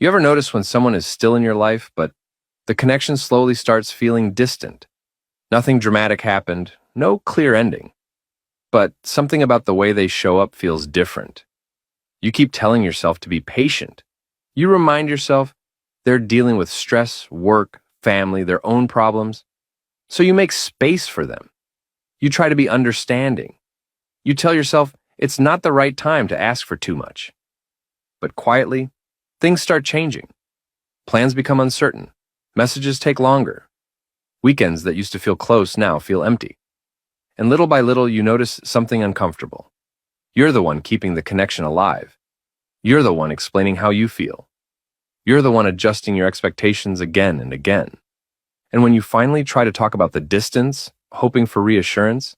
You ever notice when someone is still in your life, but the connection slowly starts feeling distant? Nothing dramatic happened, no clear ending, but something about the way they show up feels different. You keep telling yourself to be patient. You remind yourself they're dealing with stress, work, family, their own problems. So you make space for them. You try to be understanding. You tell yourself it's not the right time to ask for too much. But quietly, things start changing. Plans become uncertain. Messages take longer. Weekends that used to feel close now feel empty. And little by little, you notice something uncomfortable. You're the one keeping the connection alive. You're the one explaining how you feel. You're the one adjusting your expectations again and again. And when you finally try to talk about the distance, hoping for reassurance,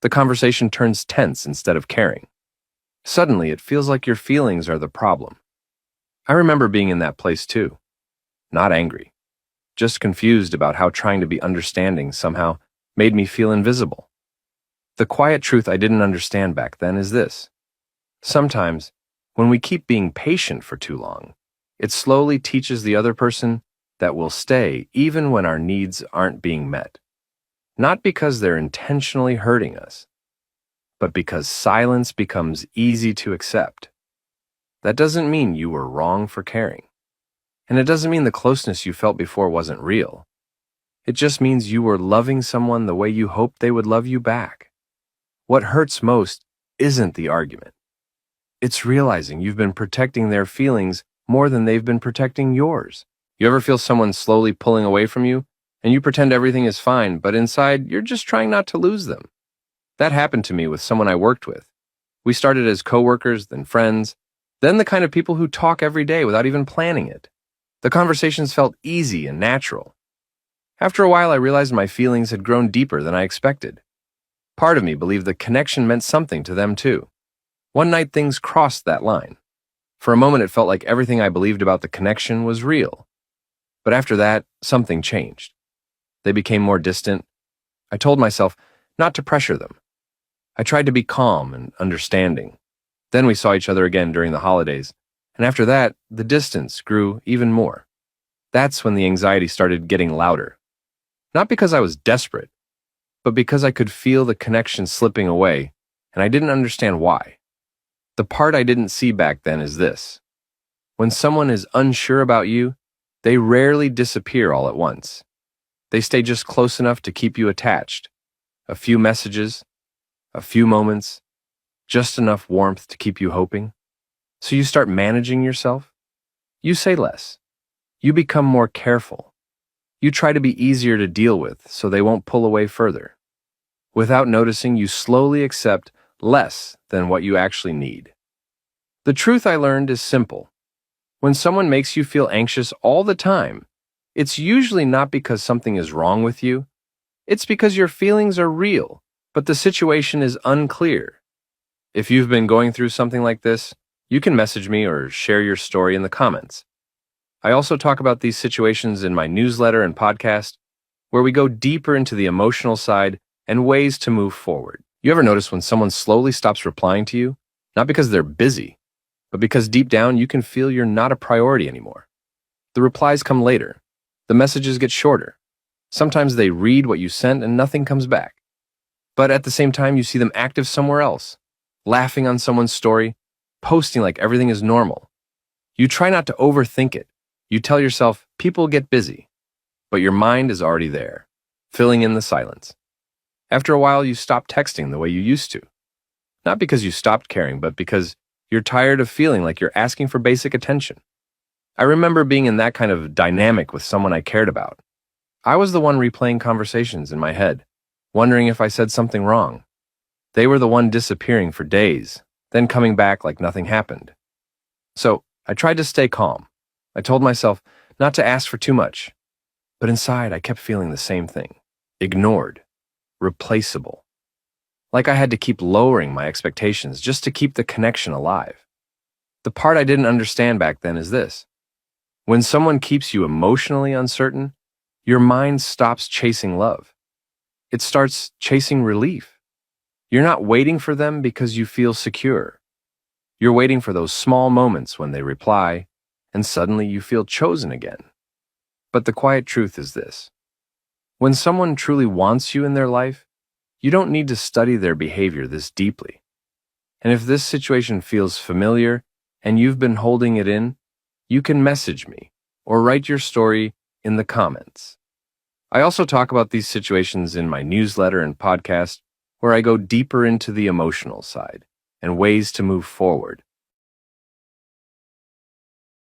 the conversation turns tense instead of caring. Suddenly, it feels like your feelings are the problem. I remember being in that place too. Not angry, just confused about how trying to be understanding somehow made me feel invisible. The quiet truth I didn't understand back then is this. Sometimes, when we keep being patient for too long, it slowly teaches the other person that we'll stay even when our needs aren't being met. Not because they're intentionally hurting us, but because silence becomes easy to accept. That doesn't mean you were wrong for caring. And it doesn't mean the closeness you felt before wasn't real. It just means you were loving someone the way you hoped they would love you back. What hurts most isn't the argument. It's realizing you've been protecting their feelings more than they've been protecting yours. You ever feel someone slowly pulling away from you, and you pretend everything is fine, but inside you're just trying not to lose them? That happened to me with someone I worked with. We started as coworkers, then friends, then the kind of people who talk every day without even planning it. The conversations felt easy and natural. After a while, I realized my feelings had grown deeper than I expected. Part of me believed the connection meant something to them too. One night, things crossed that line. For a moment, it felt like everything I believed about the connection was real. But after that, something changed. They became more distant. I told myself not to pressure them. I tried to be calm and understanding. Then we saw each other again during the holidays, and after that, the distance grew even more. That's when the anxiety started getting louder. Not because I was desperate, but because I could feel the connection slipping away, and I didn't understand why. The part I didn't see back then is this. When someone is unsure about you, they rarely disappear all at once. They stay just close enough to keep you attached. A few messages, a few moments, just enough warmth to keep you hoping. So you start managing yourself. You say less. You become more careful. You try to be easier to deal with so they won't pull away further. Without noticing, you slowly accept less than what you actually need. The truth I learned is simple. When someone makes you feel anxious all the time, it's usually not because something is wrong with you. It's because your feelings are real, but the situation is unclear. If you've been going through something like this, you can message me or share your story in the comments. I also talk about these situations in my newsletter and podcast, where we go deeper into the emotional side and ways to move forward. You ever notice when someone slowly stops replying to you? Not because they're busy, but because deep down you can feel you're not a priority anymore. The replies come later. The messages get shorter. Sometimes they read what you sent and nothing comes back. But at the same time, you see them active somewhere else, laughing on someone's story, posting like everything is normal. You try not to overthink it. You tell yourself, people get busy. But your mind is already there, filling in the silence. After a while, you stop texting the way you used to. Not because you stopped caring, but because you're tired of feeling like you're asking for basic attention. I remember being in that kind of dynamic with someone I cared about. I was the one replaying conversations in my head, wondering if I said something wrong. They were the one disappearing for days, then coming back like nothing happened. So I tried to stay calm. I told myself not to ask for too much. But inside, I kept feeling the same thing. Ignored. Replaceable. Like I had to keep lowering my expectations just to keep the connection alive. The part I didn't understand back then is this. When someone keeps you emotionally uncertain, your mind stops chasing love. It starts chasing relief. You're not waiting for them because you feel secure. You're waiting for those small moments when they reply, and suddenly you feel chosen again. But the quiet truth is this: when someone truly wants you in their life, you don't need to study their behavior this deeply. And if this situation feels familiar and you've been holding it in, you can message me or write your story in the comments. I also talk about these situations in my newsletter and podcast, where I go deeper into the emotional side and ways to move forward.